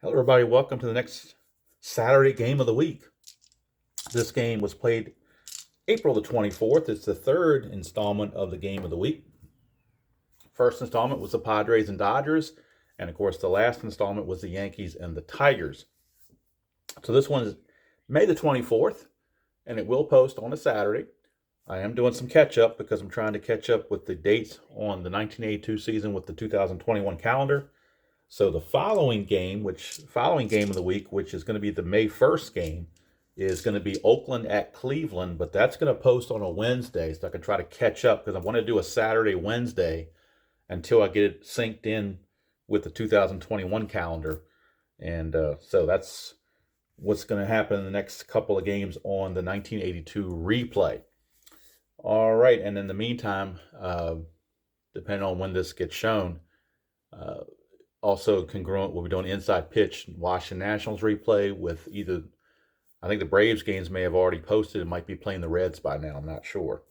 Hello, everybody. Welcome to the next Saturday game of the week. This game was played April the 24th. It's the third installment of the game of the week. First installment was the Padres and Dodgers. And of course, the last installment was the Yankees and the Tigers. So this one is May the 24th, and it will post on a Saturday. I am doing some catch up because I'm trying to catch up with the dates on the 1982 season with the 2021 calendar. So the following game of the week, which is going to be the May 1st game, is going to be Oakland at Cleveland, but that's going to post on a Wednesday, so I can try to catch up because I want to do a Saturday, Wednesday until I get it synced in with the 2021 calendar. And so that's what's going to happen in the next couple of games on the 1982 replay. All right, and in the meantime, depending on when this gets shown, also congruent, we'll be doing inside pitch Washington Nationals replay with either, I think the Braves games may have already posted. It might be playing the Reds by now. I'm not sure.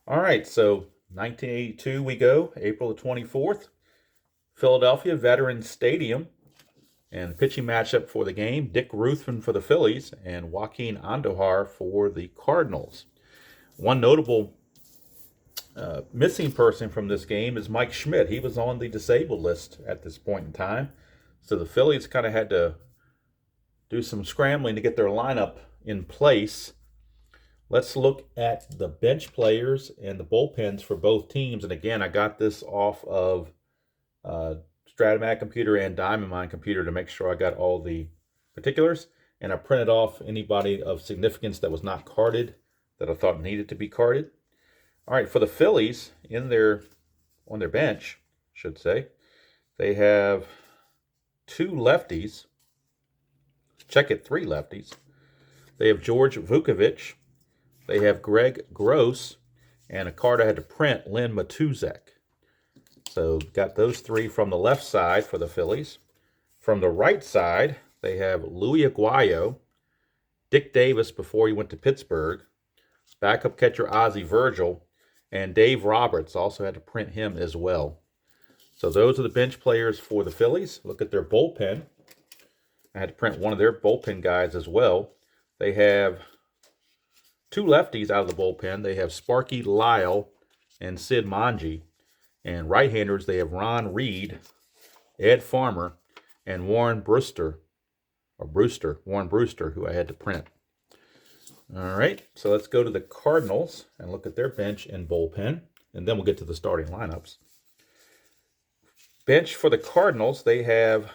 All right, so 1982 we go, April the 24th, Philadelphia Veterans Stadium. And the pitching matchup for the game, Dick Ruthven for the Phillies and Joaquin Andujar for the Cardinals. One notable missing person from this game is Mike Schmidt. He was on the disabled list at this point in time. So the Phillies kind of had to do some scrambling to get their lineup in place. Let's look at the bench players and the bullpens for both teams. And again, I got this off of Strat-O-Matic computer and Diamond Mine computer to make sure I got all the particulars. And I printed off anybody of significance that was not carded that I thought needed to be carded. All right, for the Phillies, on their bench, I should say, they have two lefties. Check it, three lefties. They have George Vukovich. They have Greg Gross, and a card I had to print, Len Matuzek. So got those three from the left side for the Phillies. From the right side, they have Louis Aguayo, Dick Davis before he went to Pittsburgh, backup catcher Ozzie Virgil, and Dave Roberts. Also had to print him as well. So those are the bench players for the Phillies. Look at their bullpen. I had to print one of their bullpen guys as well. They have two lefties out of the bullpen. They have Sparky Lyle and Sid Manji. And right-handers, they have Ron Reed, Ed Farmer, and Warren Brewster, who I had to print. All right, so let's go to the Cardinals and look at their bench and bullpen, and then we'll get to the starting lineups. Bench for the Cardinals, they have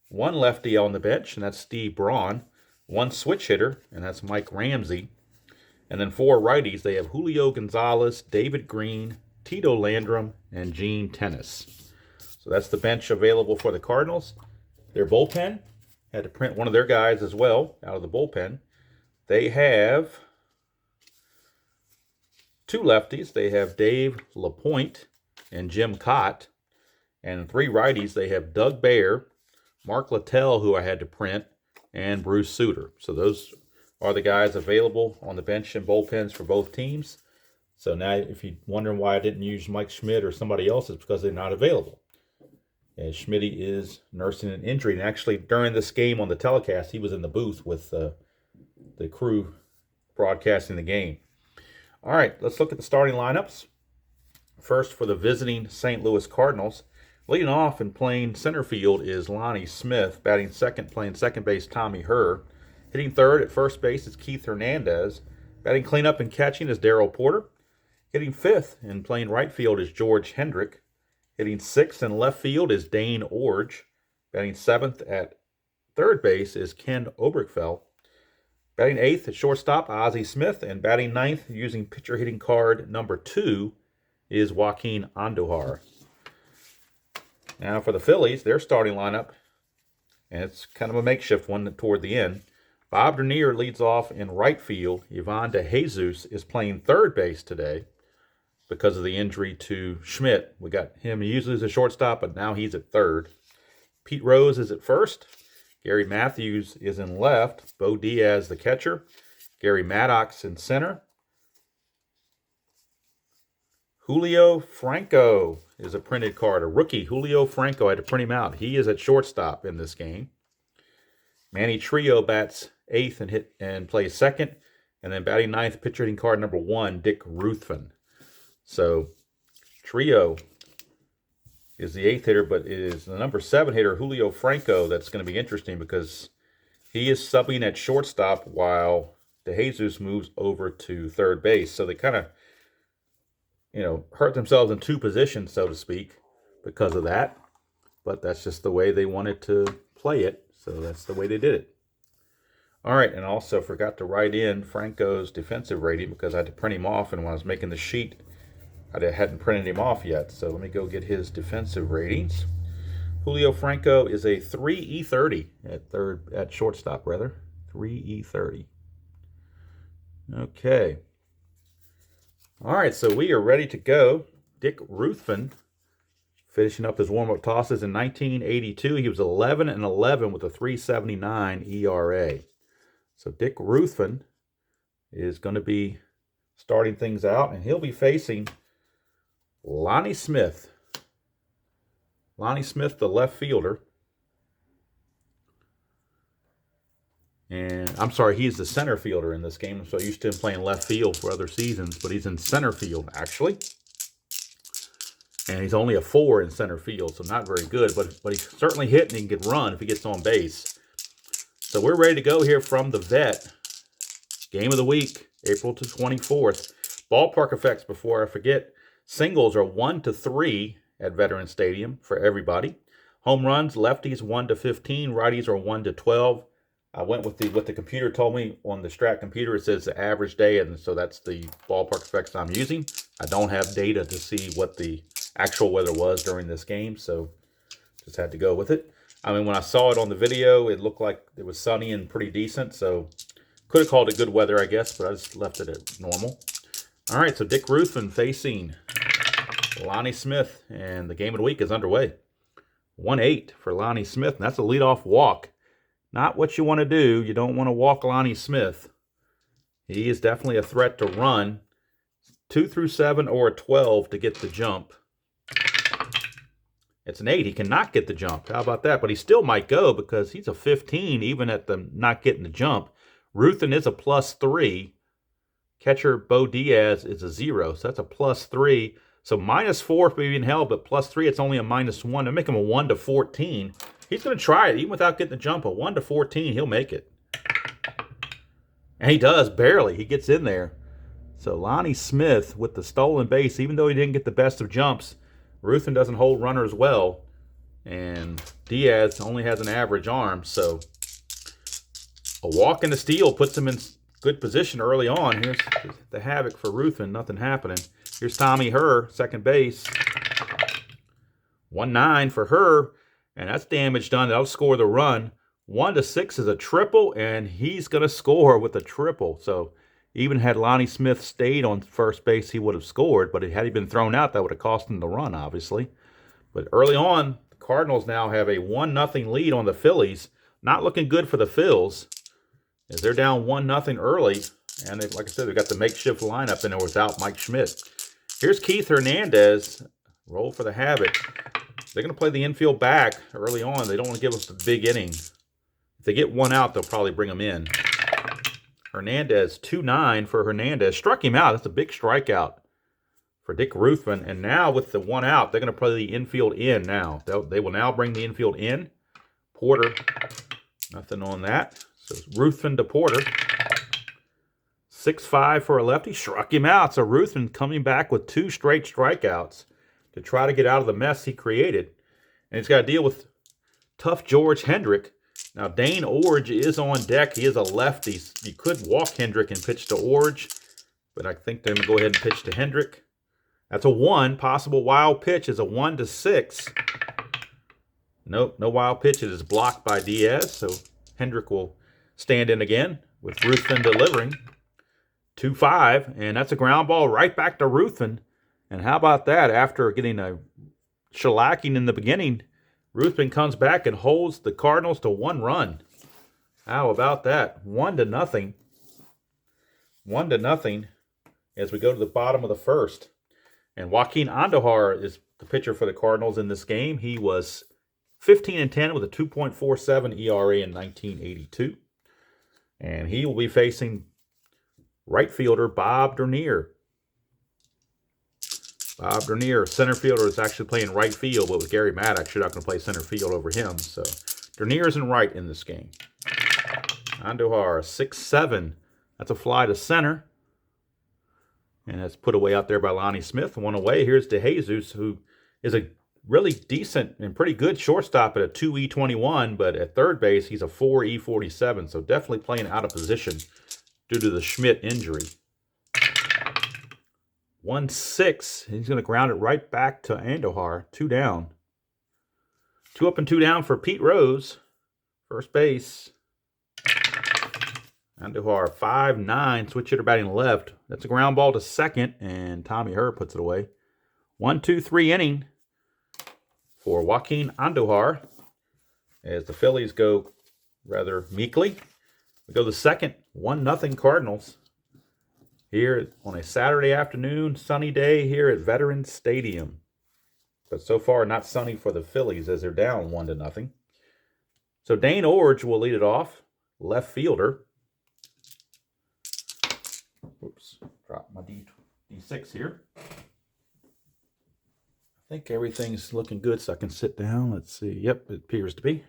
one lefty on the bench, and that's Steve Braun. One switch hitter, and that's Mike Ramsey. And then four righties, they have Julio Gonzalez, David Green, Tito Landrum, and Gene Tennis. So that's the bench available for the Cardinals. Their bullpen, had to print one of their guys as well out of the bullpen. They have two lefties. They have Dave LaPointe and Jim Cott. And three righties, they have Doug Baer, Mark Littell, who I had to print, and Bruce Sutter. So those are the guys available on the bench and bullpens for both teams. So now if you're wondering why I didn't use Mike Schmidt or somebody else, it's because they're not available. And Schmitty is nursing an injury. And actually, during this game on the telecast, he was in the booth with the crew broadcasting the game. All right, let's look at the starting lineups. First, for the visiting St. Louis Cardinals, leading off and playing center field is Lonnie Smith. Batting second, playing second base, Tommy Herr. Hitting third at first base is Keith Hernandez. Batting cleanup and catching is Darrell Porter. Hitting fifth and playing right field is George Hendrick. Hitting sixth in left field is Dane Orge. Batting seventh at third base is Ken Oberkfell. Batting eighth at shortstop, Ozzie Smith. And batting ninth, using pitcher hitting card number 2, is Joaquin Andujar. Now for the Phillies, their starting lineup, and it's kind of a makeshift one toward the end. Bob Dernier leads off in right field. Ivan DeJesus is playing third base today because of the injury to Schmidt. We got him usually as a shortstop, but now he's at third. Pete Rose is at first. Gary Matthews is in left. Bo Diaz, the catcher. Gary Maddox in center. Julio Franco is a printed card. A rookie, Julio Franco. I had to print him out. He is at shortstop in this game. Manny Trio bats 8th and plays 2nd. And then batting 9th, pitcher hitting card number 1, Dick Ruthven. So Trio is the 8th hitter, but it is the number 7 hitter, Julio Franco, that's going to be interesting because he is subbing at shortstop while DeJesus moves over to 3rd base. So they kind of, hurt themselves in 2 positions, so to speak, because of that. But that's just the way they wanted to play it. So that's the way they did it. All right, and also forgot to write in Franco's defensive rating because I had to print him off, and when I was making the sheet, I hadn't printed him off yet. So let me go get his defensive ratings. Julio Franco is a 3E30 at shortstop, rather. 3E30. Okay. All right, so we are ready to go. Dick Ruthven finishing up his warm-up tosses in 1982. He was 11-11 with a 3.79 ERA. So Dick Ruthven is going to be starting things out, and he'll be facing Lonnie Smith. Lonnie Smith, the left fielder. And I'm sorry, he's the center fielder in this game. I'm so used to him playing left field for other seasons, but he's in center field, actually. And he's only a 4 in center field, so not very good, but he's certainly hitting and he can run if he gets on base. So we're ready to go here from the vet. Game of the week, April 24th. Ballpark effects before I forget. Singles are 1-3 at Veterans Stadium for everybody. Home runs, lefties 1-15, righties are 1-12. I went with what the computer told me on the Strat computer. It says the average day, and so that's the ballpark effects I'm using. I don't have data to see what the actual weather was during this game, so just had to go with it. I mean, when I saw it on the video, it looked like it was sunny and pretty decent, so could have called it good weather, I guess, but I just left it at normal. All right, so Dick Ruthven facing Lonnie Smith, and the game of the week is underway. 1-8 for Lonnie Smith, and that's a leadoff walk. Not what you want to do. You don't want to walk Lonnie Smith. He is definitely a threat to run. 2-7 or a 12 to get the jump. It's an 8. He cannot get the jump. How about that? But he still might go because he's a 15 even at the not getting the jump. Ruthven is a +3. Catcher Bo Diaz is a 0. So that's a +3. So -4 if being held, but +3, it's only a -1. They make him a 1-14. He's going to try it even without getting the jump. A 1-14, he'll make it. And he does, barely. He gets in there. So Lonnie Smith with the stolen base, even though he didn't get the best of jumps, Ruthven doesn't hold runners well. And Diaz only has an average arm. So a walk and a steal puts him in good position early on. Here's the havoc for Ruthven. Nothing happening. Here's Tommy Herr, second base. 1-9 for Herr. And that's damage done. That'll score the run. 1-6 is a triple, and he's going to score with a triple. So even had Lonnie Smith stayed on first base, he would have scored. But had he been thrown out, that would have cost him the run, obviously. But early on, the Cardinals now have a 1-0 lead on the Phillies. Not looking good for the Phils, as they're down 1-0 early. And they, like I said, they've got the makeshift lineup in there without Mike Schmidt. Here's Keith Hernandez. Roll for the Havoc. They're going to play the infield back early on. They don't want to give us the big inning. If they get one out, they'll probably bring them in. Hernandez, 2-9 for Hernandez. Struck him out. That's a big strikeout for Dick Ruthven. And now with the one out, they're going to play the infield in now. They will now bring the infield in. Porter, nothing on that. So it's Ruthven to Porter. 6-5 for a lefty. Struck him out. So Ruthven coming back with 2 straight strikeouts to try to get out of the mess he created. And he's got to deal with tough George Hendrick. Now, Dane Orge is on deck. He is a lefty. You could walk Hendrick and pitch to Orge, but I think they're going to go ahead and pitch to Hendrick. That's a 1. Possible wild pitch is a 1-6. Nope, no wild pitch. It is blocked by Diaz, so Hendrick will stand in again with Ruthven delivering. 2-5, and that's a ground ball right back to Ruthven. And how about that? After getting a shellacking in the beginning, Ruthven comes back and holds the Cardinals to 1 run. How about that? 1-0. 1-0 as we go to the bottom of the first. And Joaquin Andujar is the pitcher for the Cardinals in this game. He was 15-10 with a 2.47 ERA in 1982. And he will be facing right fielder Bob Dernier. Bob Dernier, center fielder, is actually playing right field, but with Gary Maddox, you're not going to play center field over him. So Dernier is in right in this game. Andujar, 6-7. That's a fly to center. And that's put away out there by Lonnie Smith. One away. Here's DeJesus, who is a really decent and pretty good shortstop at a 2E21, but at third base, he's a 4E47, so definitely playing out of position due to the Schmidt injury. 1-6. He's going to ground it right back to Andujar. 2 down. 2 up and 2 down for Pete Rose. First base. Andujar, 5-9. Switch hitter batting left. That's a ground ball to second, and Tommy Herr puts it away. 1-2-3 inning for Joaquin Andujar as the Phillies go rather meekly. We go to the second, 1-0 Cardinals. Here on a Saturday afternoon, sunny day here at Veterans Stadium. But so far, not sunny for the Phillies as they're down 1-0. So Dane Orge will lead it off, left fielder. Oops, dropped my D6 here. I think everything's looking good, so I can sit down. Let's see. Yep, it appears to be.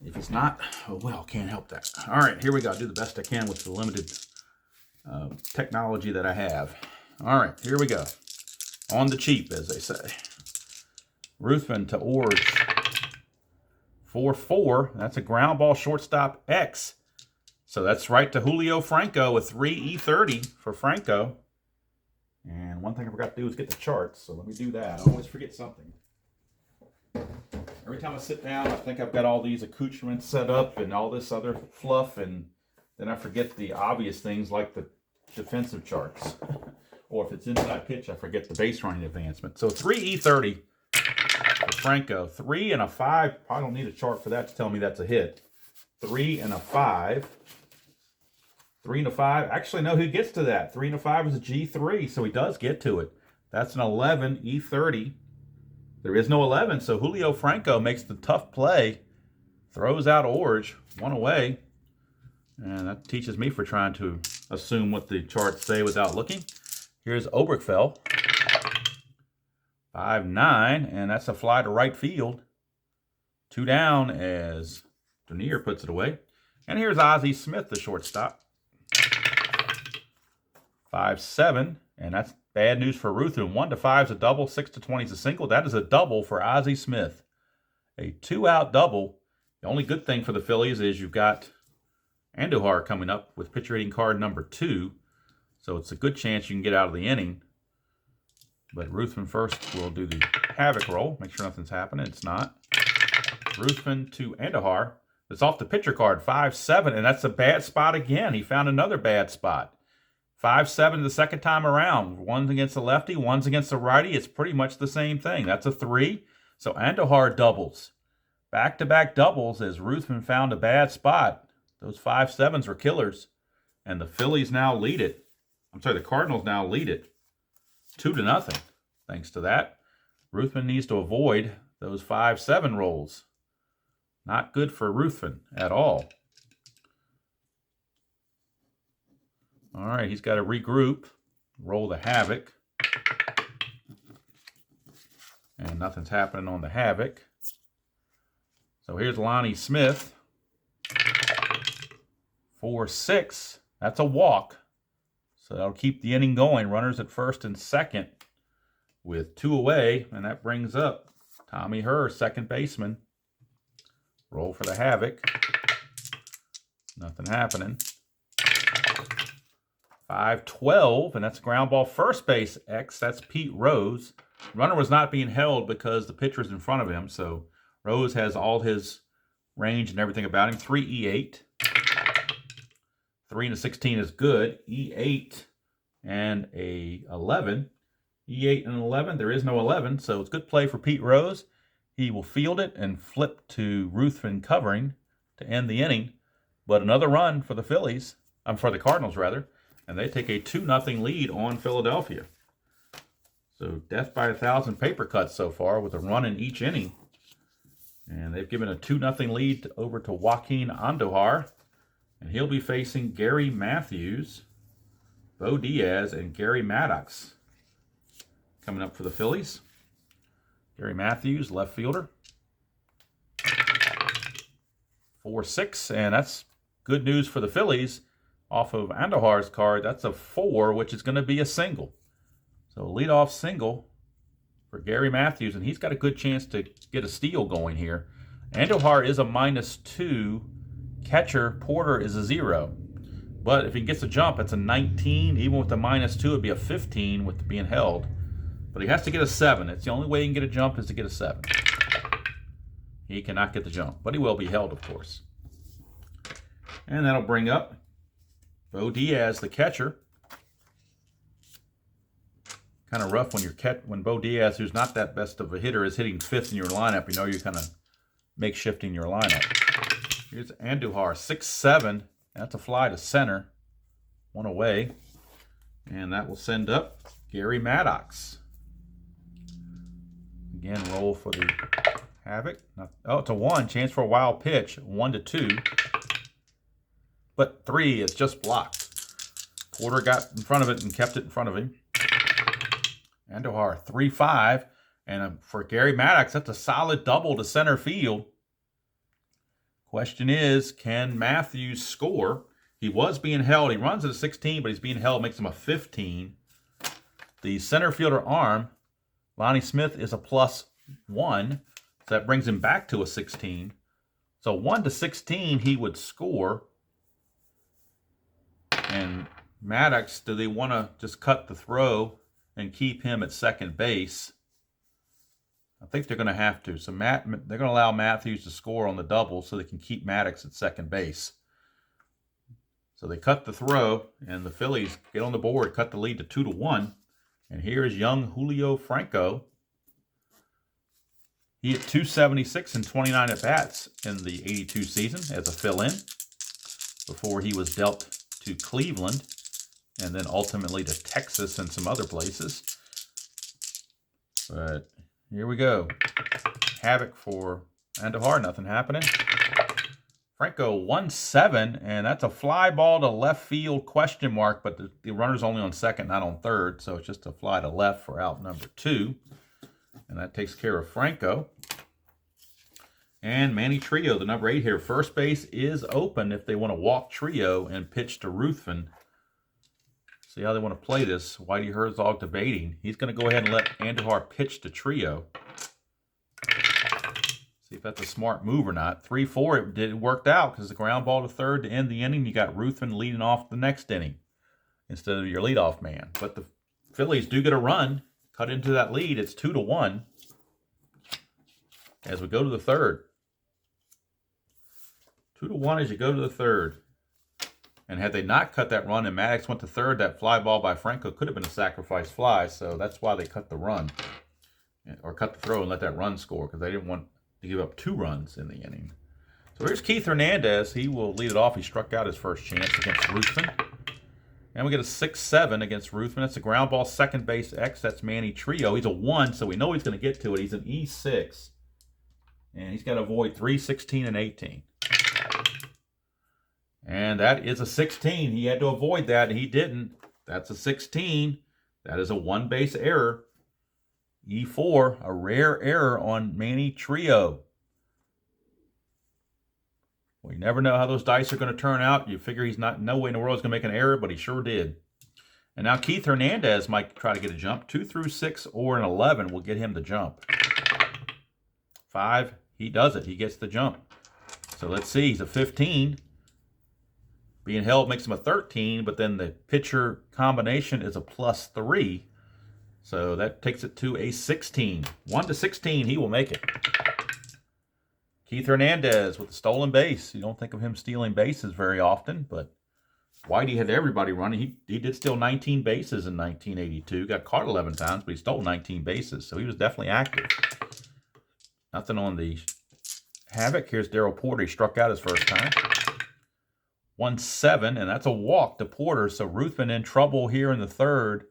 If it's not, oh well, can't help that. All right, here we go. I'll do the best I can with the limited technology that I have. All right, here we go. On the cheap, as they say. Ruthven to Orge. 4-4. That's a ground ball shortstop X. So that's right to Julio Franco, a 3E30 for Franco. And one thing I forgot to do is get the charts, so let me do that. I always forget something. Every time I sit down, I think I've got all these accoutrements set up and all this other fluff, and then I forget the obvious things like the defensive charts. Or if it's inside pitch, I forget the base running advancement. So 3E30 for Franco. 3 and a 5. Probably don't need a chart for that to tell me that's a hit. 3 and a 5. 3 and a 5. Actually, no, who gets to that? 3 and a 5 is a G3, so he does get to it. That's an 11 E30. There is no 11, so Julio Franco makes the tough play, throws out Orge, 1 away. And that teaches me for trying to assume what the charts say without looking. Here's Oberkfell. 5-9, and that's a fly to right field. 2 down as Dernier puts it away. And here's Ozzie Smith, the shortstop. 5-7, and that's bad news for Ruthven. 1-5 is a double, 6-20 is a single. That is a double for Ozzie Smith. A 2-out double. The only good thing for the Phillies is you've got Andujar coming up with pitcher rating card number 2. So it's a good chance you can get out of the inning. But Ruthven first will do the havoc roll. Make sure nothing's happening. It's not. Ruthven to Andujar. It's off the pitcher card, 5-7, and that's a bad spot again. He found another bad spot. 5-7 the second time around. One's against the lefty, one's against the righty. It's pretty much the same thing. That's a 3. So Andujar doubles. Back-to-back doubles as Ruthven found a bad spot. Those 5-7s were killers. And the Phillies now lead it. I'm sorry, the Cardinals now lead it 2-0. Thanks to that. Ruthven needs to avoid those 5-7 rolls. Not good for Ruthven at all. All right, he's got to regroup, roll the havoc. And nothing's happening on the havoc. So here's Lonnie Smith. 4-6. That's a walk. So that'll keep the inning going. Runners at first and second with 2 away. And that brings up Tommy Herr, second baseman. Roll for the havoc. Nothing happening. 5-12, and that's a ground ball first base X. That's Pete Rose. Runner was not being held because the pitcher's in front of him, so Rose has all his range and everything about him. 3E8. 3 and a 16 is good. E8 and a 11. E8 and 11. There is no 11, so it's good play for Pete Rose. He will field it and flip to Ruthven covering to end the inning. But another run for the Phillies, for the Cardinals rather, and they take a 2-0 lead on Philadelphia. So death by 1,000 paper cuts so far with a run in each inning. And they've given a 2-0 lead over to Joaquin Andujar. And he'll be facing Gary Matthews, Bo Diaz, and Gary Maddox coming up for the Phillies. Gary Matthews, left fielder. 4-6, and that's good news for the Phillies. Off of Andujar's card, that's a 4, which is going to be a single. So leadoff single for Gary Matthews, and he's got a good chance to get a steal going here. Andujar is a -2. Catcher Porter is a 0. But if he gets a jump, it's a 19. Even with the -2, it'd be a 15 with being held. But he has to get a 7. It's the only way he can get a jump is to get a 7. He cannot get the jump, but he will be held, of course. And that'll bring up Bo Diaz, the catcher. Kind of rough when Bo Diaz, who's not that best of a hitter, is hitting 5th in your lineup. You know you're kind of makeshifting your lineup. Here's Andujar, 6-7. That's a fly to center. 1 away. And that will send up Gary Maddox. Again, roll for the Havoc. Oh, it's a 1. Chance for a wild pitch. 1-2. But 3 is just blocked. Porter got in front of it and kept it in front of him. Andujar, 3-5. And for Gary Maddox, that's a solid double to center field. Question is, can Matthews score? He was being held. He runs at a 16, but he's being held, makes him a 15. The center fielder arm, Lonnie Smith, is a +1. So that brings him back to a 16. So 1-16, he would score. And Maddox, do they want to just cut the throw and keep him at second base? I think they're going to have to. So they're going to allow Matthews to score on the double so they can keep Maddox at second base. So they cut the throw, and the Phillies get on the board, cut the lead to 2-1. And here is young Julio Franco. He hit .276 and 29 at-bats in the 82 season as a fill-in before he was dealt to Cleveland and then ultimately to Texas and some other places. But here we go. Havoc for Andujar, nothing happening. Franco, 1-7, and that's a fly ball to left field, question mark, but the runner's only on second, not on third, so it's just a fly to left for out number 2. And that takes care of Franco. And Manny Trio, the number 8 here. First base is open if they want to walk Trio and pitch to Ruthven. See how they want to play this. Whitey Herzog debating. He's going to go ahead and let Andujar pitch to Trio. See if that's a smart move or not. 3-4, it worked out because the ground ball to third to end the inning. You got Ruthven leading off the next inning instead of your leadoff man. But the Phillies do get a run. Cut into that lead. It's 2-1 as we go to the third. 2-1 as you go to the third. And had they not cut that run and Maddox went to third, that fly ball by Franco could have been a sacrifice fly. So that's why they cut the run or cut the throw and let that run score because they didn't want to give up 2 runs in the inning. So here's Keith Hernandez. He will lead it off. He struck out his first chance against Ruthven. And we get a 6-7 against Ruthven. That's a ground ball, second base X. That's Manny Trio. He's a 1, so we know he's going to get to it. He's an E6. And he's got to avoid 3, 16, and 18. And that is a 16. He had to avoid that, and he didn't. That's a 16. That is a 1-base error. E4, a rare error on Manny Trio. We never know how those dice are going to turn out. You figure he's not, no way in the world is going to make an error, but he sure did. And now Keith Hernandez might try to get a jump. 2 through 6 or an 11 will get him the jump. 5, he does it. He gets the jump. So let's see. He's a 15. Being held makes him a 13, but then the pitcher combination is a +3. So that takes it to a 16. 1-16, he will make it. Keith Hernandez with the stolen base. You don't think of him stealing bases very often, but Whitey had everybody running. He did steal 19 bases in 1982. Got caught 11 times, but he stole 19 bases, so he was definitely active. Nothing on the Havoc. Here's Darryl Porter. He struck out his first time. 1-7, and that's a walk to Porter. So Ruthven in trouble here in the third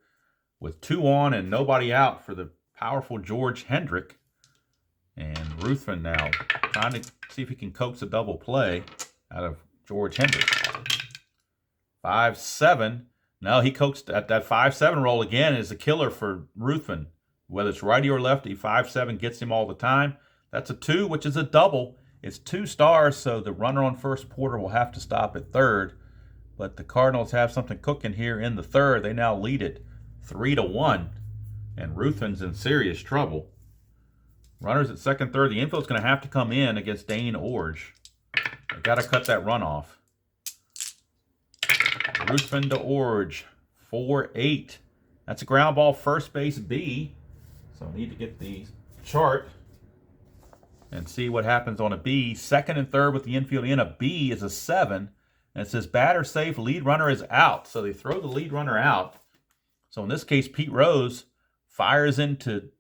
with 2 on and nobody out for the powerful George Hendrick. And Ruthven now trying to see if he can coax a double play out of George Hendrick. 5-7. No, he coaxed at that 5-7 roll again is a killer for Ruthven. Whether it's righty or lefty, 5-7 gets him all the time. That's a 2, which is a double. It's 2 stars, so the runner on first Porter will have to stop at third. But the Cardinals have something cooking here in the third. They now lead it 3-1, and Ruthven's in serious trouble. Runners at second, third. The infield's going to have to come in against Dane Orge. They got to cut that runoff. Ruthven to Orge, 4-8. That's a ground ball, first base B. So I need to get the chart and see what happens on a B. Second and third with the infield in. A B is a 7. And it says batter safe, lead runner is out. So they throw the lead runner out. So in this case, Pete Rose fires into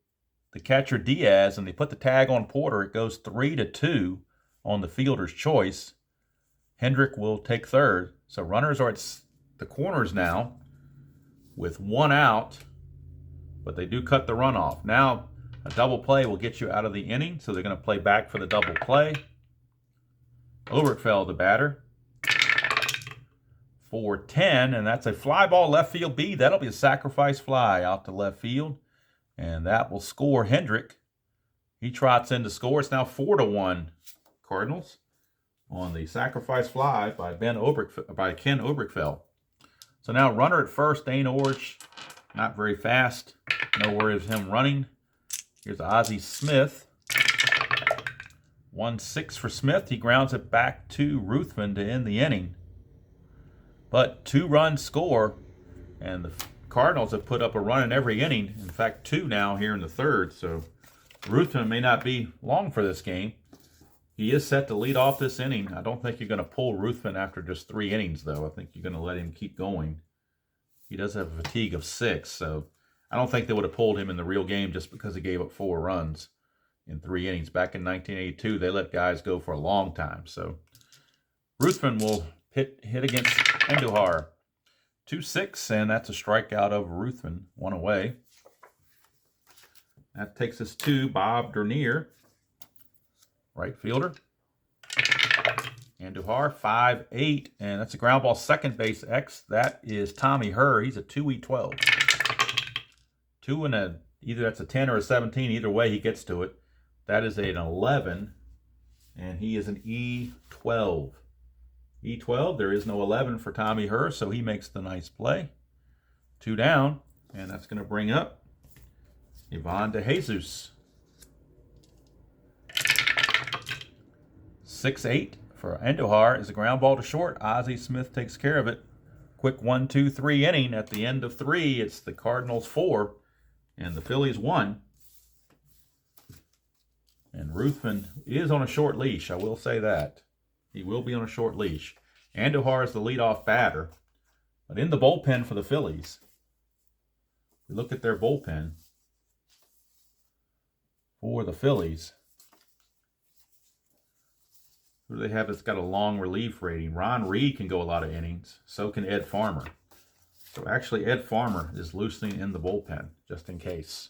the catcher Diaz, and they put the tag on Porter. It goes 3-2 on the fielder's choice. Hendrick will take third. So runners are at the corners now with 1 out, but they do cut the runoff. Now a double play will get you out of the inning, so they're going to play back for the double play. Oberkfell, the batter, for 10, and that's a fly ball left field B. That'll be a sacrifice fly out to left field, and that will score Hendrick. He trots in to score. It's now 4-1 Cardinals on the sacrifice fly by Ken Oberkfell. So now runner at first, Dane Orge, not very fast. No worries of him running. Here's Ozzie Smith. 1-6 for Smith. He grounds it back to Ruthven to end the inning. But 2-run score, and the Cardinals have put up a run in every inning. In fact, 2 now here in the third. So Ruthven may not be long for this game. He is set to lead off this inning. I don't think you're going to pull Ruthven after just 3 innings, though. I think you're going to let him keep going. He does have a fatigue of 6, so I don't think they would have pulled him in the real game just because he gave up 4 runs in 3 innings. Back in 1982, they let guys go for a long time. So Ruthven will hit against Andujar. 2-6, and that's a strikeout of Ruthven, 1 away. That takes us to Bob Dernier, right fielder. Andujar, 5-8, and that's a ground ball second base X. That is Tommy Herr. He's a 2E12. 2 and a, either that's a 10 or a 17. Either way, he gets to it. That is an 11, and he is an E12. E12, there is no 11 for Tommy Herr, so he makes the nice play. 2 down, and that's going to bring up Ivan DeJesus. 6-8 for Andujar is a ground ball to short. Ozzie Smith takes care of it. Quick 1-2-3 inning. At the end of 3, it's the Cardinals 4 and the Phillies 1. And Ruthven is on a short leash, I will say that. He will be on a short leash. Andujar is the leadoff batter. But in the bullpen for the Phillies, we look at their bullpen for the Phillies. Who do they have that's got a long relief rating? Ron Reed can go a lot of innings. So can Ed Farmer. So actually Ed Farmer is loosening in the bullpen, just in case.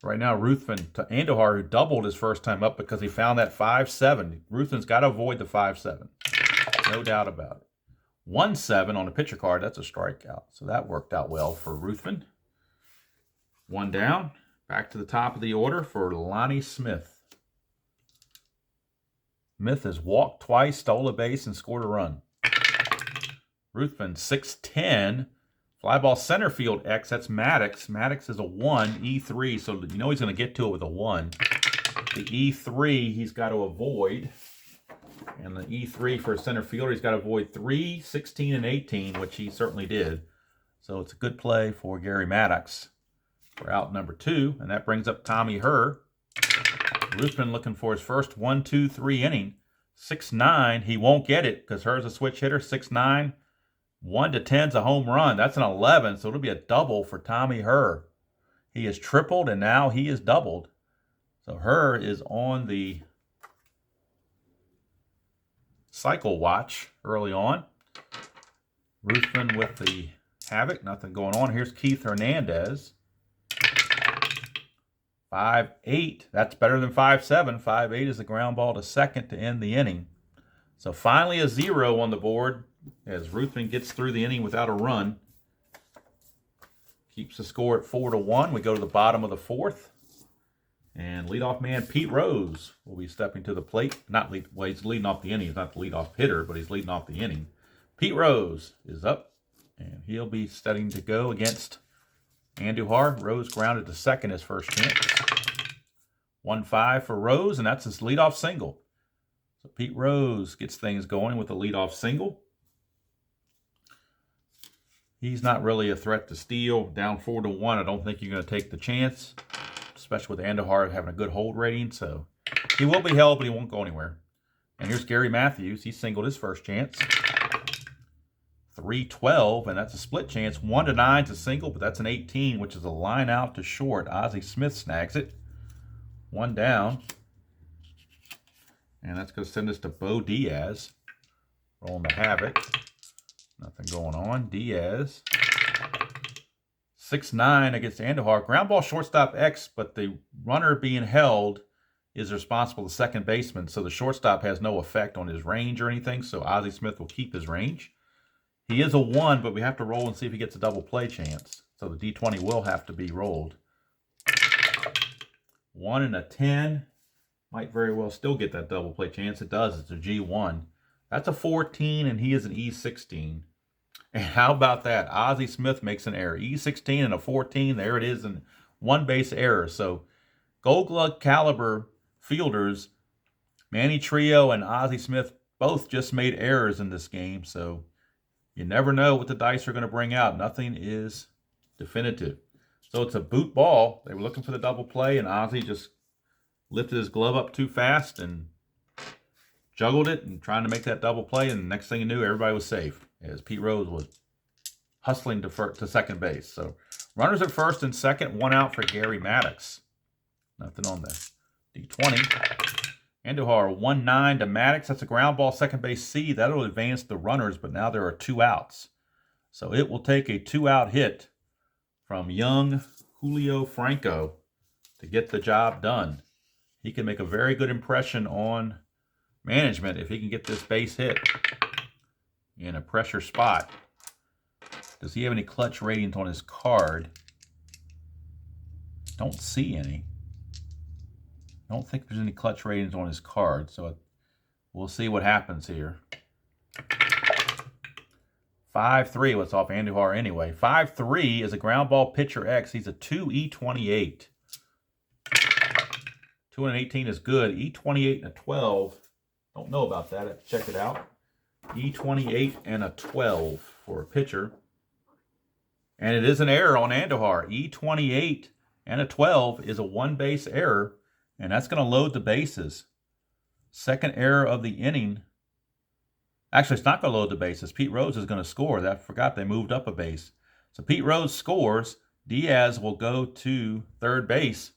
Right now, Ruthven to Andujar, who doubled his first time up because he found that 5-7. Ruthven's got to avoid the 5-7. No doubt about it. 1-7 on the pitcher card, that's a strikeout. So that worked out well for Ruthven. 1 down. Back to the top of the order for Lonnie Smith. Smith has walked twice, stole a base, and scored a run. Ruthven, 6-10. Fly ball center field X, that's Maddox. Maddox is a 1, E3, so you know he's going to get to it with a 1. The E3 he's got to avoid. And the E3 for a center fielder, he's got to avoid 3, 16, and 18, which he certainly did. So it's a good play for Gary Maddox for out number 2. And that brings up Tommy Herr. Ruthven looking for his first 1-2-3 inning. 6-9, he won't get it because Herr's a switch hitter. 6-9. 1-10's a home run. That's an 11, so it'll be a double for Tommy Herr. He has tripled, and now he is doubled. So Herr is on the cycle watch early on. Ruthven with the Havoc, nothing going on. Here's Keith Hernandez. 5-8. That's better than 5-7. 5-8 is the ground ball to second to end the inning. So finally a 0 on the board as Ruthven gets through the inning without a run. Keeps the score at 4-1. We go to the bottom of the 4th. And leadoff man Pete Rose will be stepping to the plate. Well, he's leading off the inning. He's not the leadoff hitter, but he's leading off the inning. Pete Rose is up, and he'll be studying to go against Andujar. Rose grounded to second his first chance. 1-5 for Rose, and that's his leadoff single. So Pete Rose gets things going with a leadoff single. He's not really a threat to steal. Down 4-1, I don't think you're going to take the chance, especially with Andujar having a good hold rating. So he will be held, but he won't go anywhere. And here's Gary Matthews. He singled his first chance. 3-12, and that's a split chance. 1-9 to single, but that's an 18, which is a line out to short. Ozzie Smith snags it. 1 down. And that's going to send us to Bo Diaz. Rolling the Havoc. Nothing going on. Diaz. 6-9 against Andujar. Ground ball shortstop X, but the runner being held is responsible to second baseman, so the shortstop has no effect on his range or anything, so Ozzie Smith will keep his range. He is a 1, but we have to roll and see if he gets a double play chance. So the D20 will have to be rolled. 1 and a 10. Might very well still get that double play chance. It does. It's a G1. That's a 14, and he is an E16. And how about that? Ozzie Smith makes an error. E16 and a 14. There it is, and 1 base error. So Gold Glove caliber fielders, Manny Trio and Ozzie Smith, both just made errors in this game. So you never know what the dice are going to bring out. Nothing is definitive. So it's a boot ball. They were looking for the double play, and Ozzie just lifted his glove up too fast and juggled it and trying to make that double play. And the next thing you knew, everybody was safe as Pete Rose was hustling to second base. So runners at first and second, 1 out for Gary Maddox. Nothing on the D20. Andujar 1-9 to Maddox. That's a ground ball, second base C. That'll advance the runners, but now there are 2 outs. So it will take a 2-out hit from young Julio Franco to get the job done. He can make a very good impression on management if he can get this base hit in a pressure spot. Does he have any clutch ratings on his card? Don't see any. I don't think there's any clutch ratings on his card, so we'll see what happens here. 5-3, what's off Andujar anyway. 5-3 is a ground ball pitcher X. He's a 2E28. 2 and 18 is good. E28 and a 12. Don't know about that. I have to check it out. E28 and a 12 for a pitcher. And it is an error on Andujar. E28 and a 12 is a 1-base error, and that's going to load the bases. Second error of the inning. Actually, it's not going to load the bases. Pete Rose is going to score. I forgot they moved up a base. So Pete Rose scores. Diaz will go to third base.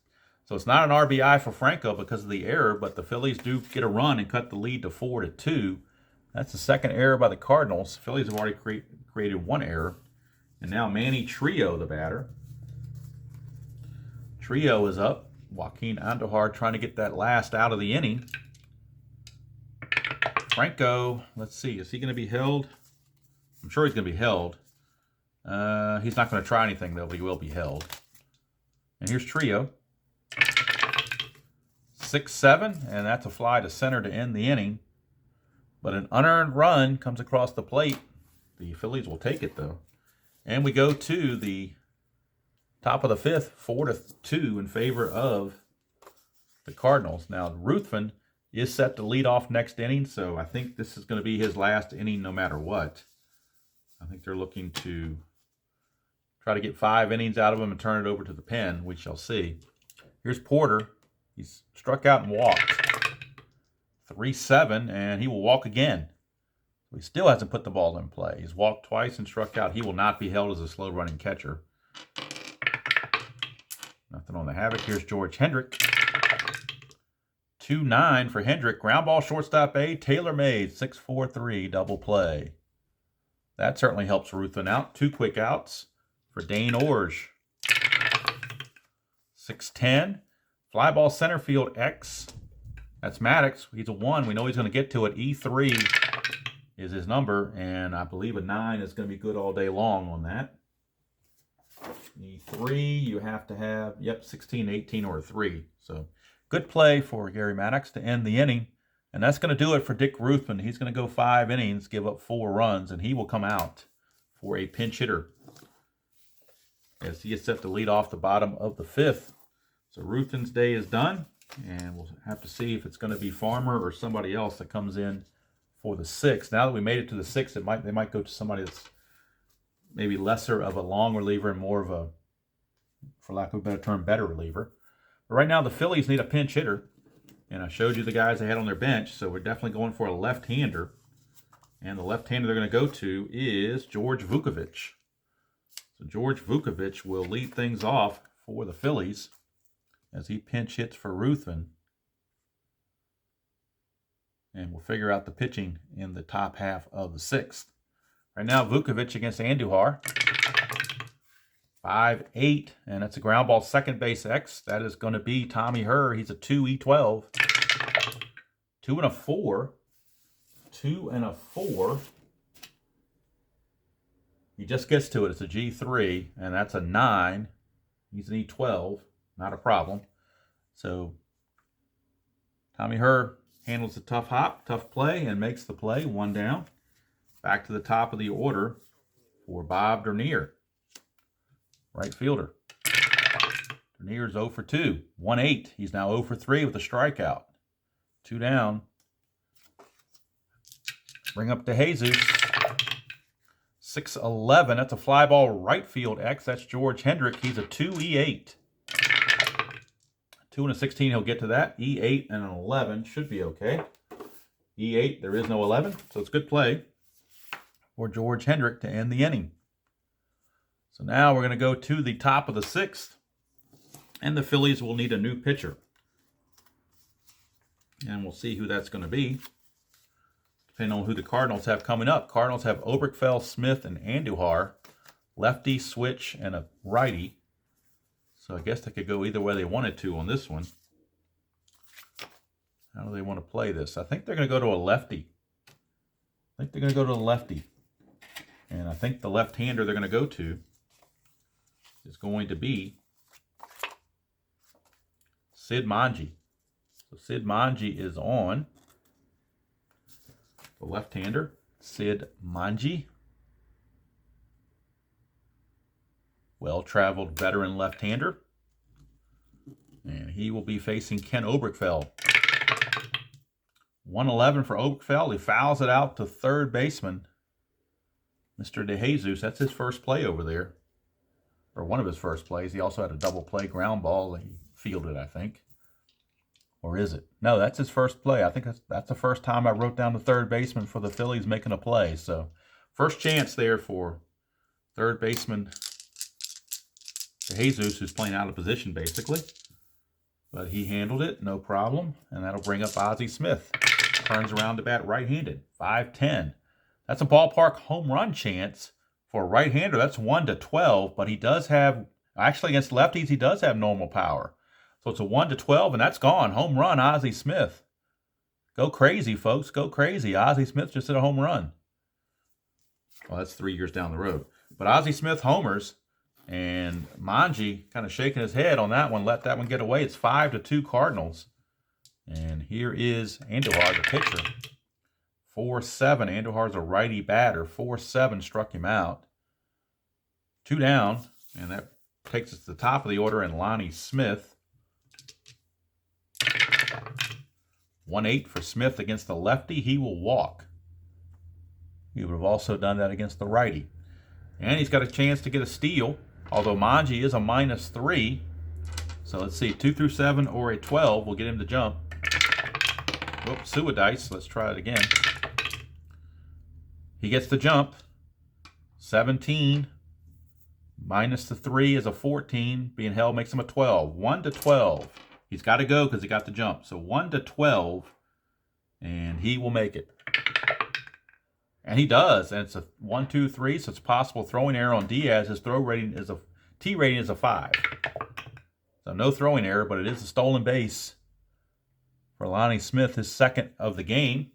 So it's not an RBI for Franco because of the error, but the Phillies do get a run and cut the lead to 4-2. That's the second error by the Cardinals. Phillies have already created 1 error. And now Manny Trio, the batter. Trio is up. Joaquin Andujar trying to get that last out of the inning. Franco, let's see, is he going to be held? I'm sure he's going to be held. He's not going to try anything, though, but he will be held. And here's Trio. 6-7, and that's a fly to center to end the inning. But an unearned run comes across the plate. The Phillies will take it, though. And we go to the top of the 5th, 4-2 in favor of the Cardinals. Now, Ruthven is set to lead off next inning, so I think this is going to be his last inning no matter what. I think they're looking to try to get 5 innings out of him and turn it over to the pen. We shall see. Here's Porter. He's struck out and walked. 3-7, and he will walk again. He still hasn't put the ball in play. He's walked twice and struck out. He will not be held as a slow-running catcher. Nothing on the Havoc. Here's George Hendrick. 2-9 for Hendrick. Ground ball, shortstop A. Taylor made. 6-4-3, double play. That certainly helps Ruthven out. 2 quick outs for Dane Orge. 6-10. Fly ball center field X. That's Maddox. He's a 1. We know he's going to get to it. E3 is his number, and I believe a 9 is going to be good all day long on that. E3, you have to have, 16, 18, or a 3. So good play for Gary Maddox to end the inning. And that's going to do it for Dick Ruthven. He's going to go 5 innings, give up 4 runs, and he will come out for a pinch hitter as he is set to lead off the bottom of the 5th. So Ruthven's day is done, and we'll have to see if it's going to be Farmer or somebody else that comes in for the 6th. Now that we made it to the 6th, they might go to somebody that's maybe lesser of a long reliever and more of a, for lack of a better term, better reliever. But right now the Phillies need a pinch hitter. And I showed you the guys they had on their bench, so we're definitely going for a left-hander. And the left-hander they're going to go to is George Vukovich. So George Vukovich will lead things off for the Phillies as he pinch hits for Ruthven. And we'll figure out the pitching in the top half of the 6th. Right now, Vukovich against Andujar. 5-8, and that's a ground ball second base X. That is going to be Tommy Herr. He's a 2E12. 2 and a 4. 2 and a 4. He just gets to it. It's a G3, and that's a 9. He's an E12. Not a problem. So Tommy Herr handles the tough hop, tough play, and makes the play. 1 down. Back to the top of the order for Bob Dernier. Right fielder. Dernier's 0 for 2. 1-8. He's now 0 for 3 with a strikeout. 2 down. Bring up DeJesus. 6-11. That's a fly ball right field X. That's George Hendrick. He's a 2E8. 2 and a 16. He'll get to that. E8 and an 11 should be okay. E8. There is no 11. So it's good play for George Hendrick to end the inning. So now we're going to go to the top of the 6th, and the Phillies will need a new pitcher. And we'll see who that's going to be, depending on who the Cardinals have coming up. Cardinals have Oberkfell, Smith, and Andujar. Lefty, switch, and a righty. So I guess they could go either way they wanted to on this one. How do they want to play this? I think they're going to go to a lefty. And I think the left-hander they're going to go to is going to be Sid Manji. So Sid Manji is on. The left-hander, Sid Manji. Well-traveled veteran left-hander. And he will be facing Ken Oberkfell. 111 for Oberkfell. He fouls it out to third baseman, Mr. DeJesus. That's his first play over there. Or one of his first plays. He also had a double play ground ball that he fielded, I think. Or is it? No, that's his first play. I think that's the first time I wrote down the third baseman for the Phillies making a play. So, first chance there for third baseman DeJesus, who's playing out of position, basically. But he handled it, no problem. And that'll bring up Ozzie Smith. Turns around to bat right-handed. 5-10. That's a ballpark home run chance. For a right-hander, that's 1-12, but he does have, actually against lefties, he does have normal power. So it's a 1-12, and that's gone. Home run, Ozzie Smith. Go crazy, folks. Go crazy. Ozzie Smith just hit a home run. Well, that's 3 years down the road. But Ozzie Smith homers, and Manji kind of shaking his head on that one. Let that one get away. It's 5-2 Cardinals. And here is Andujar, the pitcher. 4-7. Andujar's a righty batter. 4-7 struck him out. 2 down, and that takes us to the top of the order, and Lonnie Smith. 1-8 for Smith against the lefty. He will walk. He would have also done that against the righty. And he's got a chance to get a steal, although Manji is a -3. So let's see, 2 through 7 or a 12 will get him to jump. Whoops, Suadice. Let's try it again. He gets the jump. 17 minus the 3 is a 14. Being held makes him a 12. 1-12. He's got to go because he got the jump. So 1-12, and he will make it. And he does. And it's a 1, 2, 3, so it's possible throwing error on Diaz. His throw rating is a T rating is a 5. So no throwing error, but it is a stolen base for Lonnie Smith, his second of the game.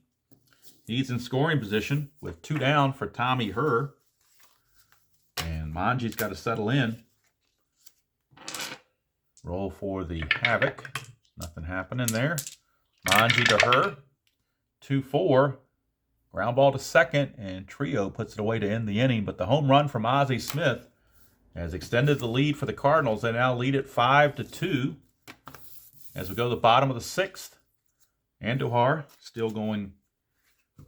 He's in scoring position with 2 down for Tommy Herr. And Manji's got to settle in. Roll for the Havoc. Nothing happening there. Manji to Herr. 2-4. Ground ball to second, and Trio puts it away to end the inning. But the home run from Ozzie Smith has extended the lead for the Cardinals. They now lead it 5-2 as we go to the bottom of the 6th. Andujar still going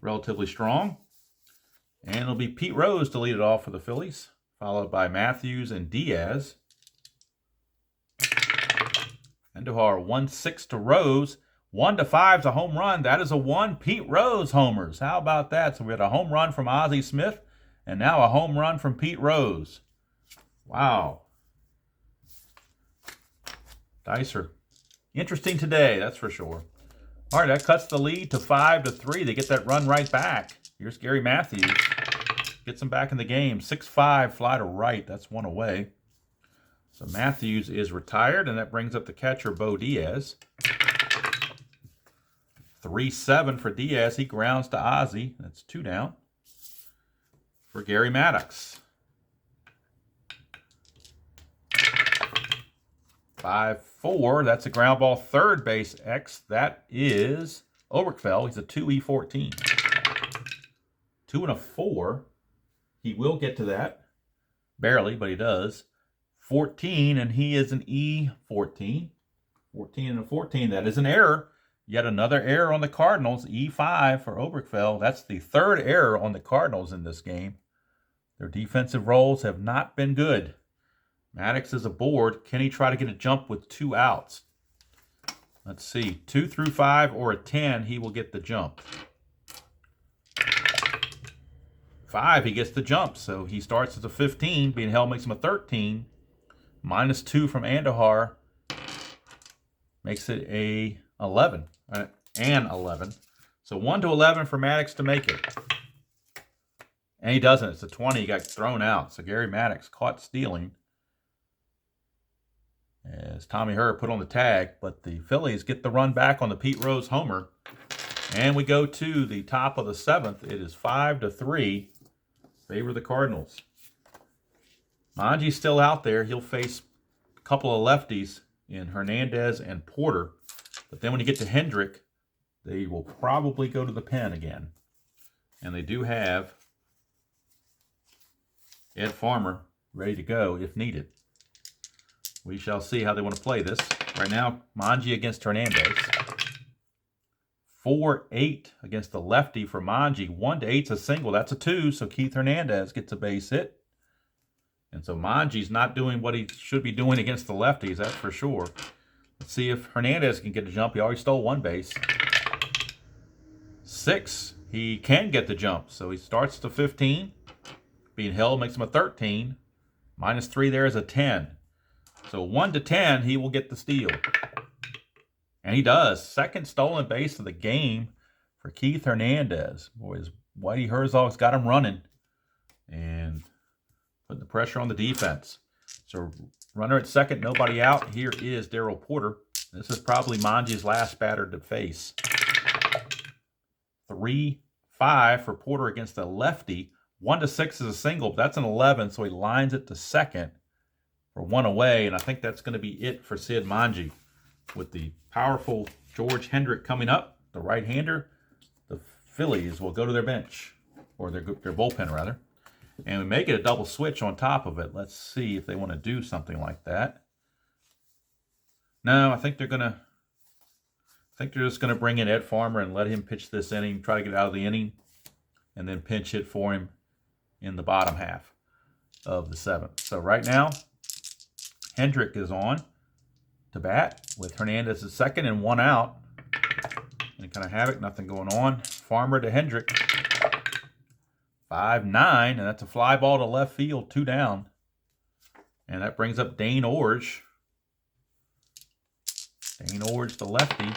relatively strong. And it'll be Pete Rose to lead it off for the Phillies, followed by Matthews and Diaz. Andujar 1-6 to Rose. 1-5 is a home run. That is a 1 Pete Rose homers. How about that? So we had a home run from Ozzie Smith and now a home run from Pete Rose. Wow. Dicer. Interesting today, that's for sure. All right, that cuts the lead to 5-3. They get that run right back. Here's Gary Matthews. Gets them back in the game. 6-5, fly to right. That's 1 away. So Matthews is retired, and that brings up the catcher, Bo Diaz. 3-7 for Diaz. He grounds to Ozzie. That's 2 down. For Gary Maddox. 5-4. That's a ground ball, third base X. That is Oberkfell. He's a 2E14. 2 and a 4. He will get to that. Barely, but he does. 14, and he is an E14. 14 and a 14. That is an error. Yet another error on the Cardinals. E5 for Oberkfell. That's the 3rd error on the Cardinals in this game. Their defensive roles have not been good. Maddox is aboard. Can he try to get a jump with 2 outs? Let's see. 2 through 5 or a 10, he will get the jump. 5, he gets the jump. So he starts as a 15. Being held makes him a 13. -2 from Andujar makes it a 11. And 11. So 1-11 for Maddox to make it. And he doesn't. It's a 20. He got thrown out. So Gary Maddox caught stealing as Tommy Herr put on the tag. But the Phillies get the run back on the Pete Rose homer. And we go to the top of the 7th. It is 5-3. Favor of the Cardinals. Manji's still out there. He'll face a couple of lefties in Hernandez and Porter. But then when you get to Hendrick, they will probably go to the pen again. And they do have Ed Farmer ready to go if needed. We shall see how they want to play this. Right now, Manji against Hernandez. 4-8 against the lefty for Manji. 1-8's a single. That's a 2, so Keith Hernandez gets a base hit. And so Manji's not doing what he should be doing against the lefties, that's for sure. Let's see if Hernandez can get a jump. He already stole 1 base. 6, he can get the jump. So he starts to 15. Being held makes him a 13. -3 there is a 10. So 1-10, he will get the steal. And he does. 2nd stolen base of the game for Keith Hernandez. Boy, Whitey Herzog's got him running. And putting the pressure on the defense. So runner at 2nd, nobody out. Here is Darryl Porter. This is probably Manji's last batter to face. 3-5 for Porter against a lefty. 1-6 is a single, but that's an 11, so he lines it to 2nd for 1 away. And I think that's going to be it for Sid Manji. With the powerful George Hendrick coming up, the right-hander, the Phillies will go to their bench, or their bullpen, rather. And we make it a double switch on top of it. Let's see if they want to do something like that. No, I think they're just going to bring in Ed Farmer and let him pitch this inning, try to get out of the inning, and then pinch hit for him in the bottom half of the 7th. So right now, Hendrick is on to bat with Hernandez at 2nd and 1 out. Any kind of havoc, nothing going on. Farmer to Hendrick. 5-9, and that's a fly ball to left field, 2 down. And that brings up Dane Orge. Dane Orge, the lefty.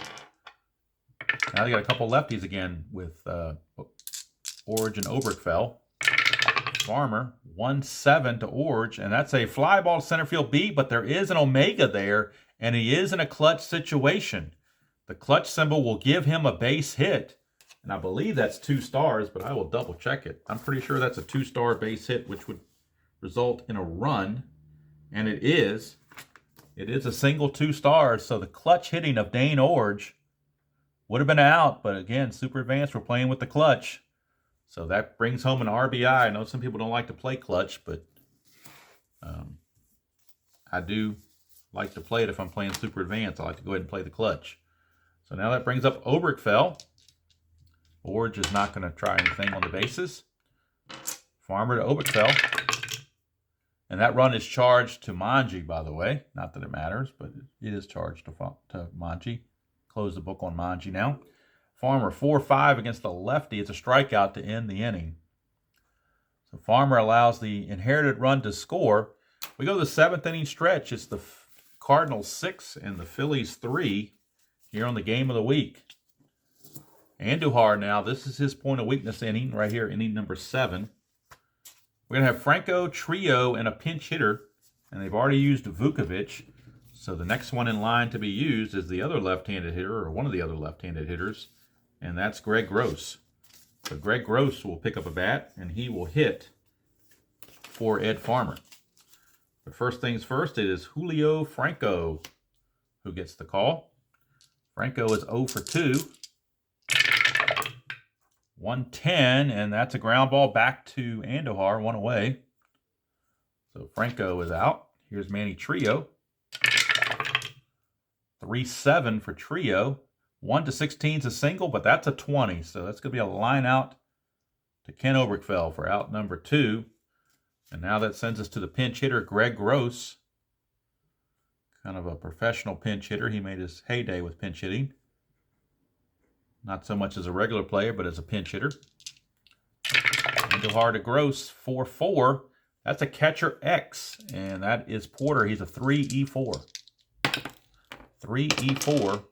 Now they got a couple lefties again with Orge and Obergfell. Farmer, 1-7 to Orge, and that's a fly ball center field beat, but there is an Omega there, and he is in a clutch situation. The clutch symbol will give him a base hit, and I believe that's 2 stars, but I will double check it. I'm pretty sure that's a 2-star base hit, which would result in a run, and it is. It is a single 2 stars, so the clutch hitting of Dane Orge would have been out, but again, Super Advanced, we're playing with the clutch. So that brings home an RBI. I know some people don't like to play clutch, but I do like to play it if I'm playing Super Advanced. I like to go ahead and play the clutch. So now that brings up Obergfell. Orge is not going to try anything on the bases. Farmer to Obergfell. And that run is charged to Manji, by the way. Not that it matters, but it is charged to Manji. Close the book on Manji now. Farmer 4-5 against the lefty. It's a strikeout to end the inning. So Farmer allows the inherited run to score. We go to the 7th inning stretch. It's the Cardinals 6 and the Phillies 3 here on the game of the week. Andujar now, this is his point of weakness inning right here, inning number 7. We're going to have Franco, Trio, and a pinch hitter, and they've already used Vukovich. So the next one in line to be used is the other left-handed hitter, or one of the other left-handed hitters, and that's Greg Gross. So Greg Gross will pick up a bat, and he will hit for Ed Farmer. But first things first, it is Julio Franco who gets the call. Franco is 0 for 2. 110, and that's a ground ball back to Andujar, 1 away. So Franco is out. Here's Manny Trio. 3-7 for Trio. 1-16 is a single, but that's a 20. So that's going to be a line out to Ken Obergfell for out number 2. And now that sends us to the pinch hitter, Greg Gross. Kind of a professional pinch hitter. He made his heyday with pinch hitting. Not so much as a regular player, but as a pinch hitter. Andujar to Gross, 4-4. That's a catcher X, and that is Porter. He's a 3-E-4. 3-E-4.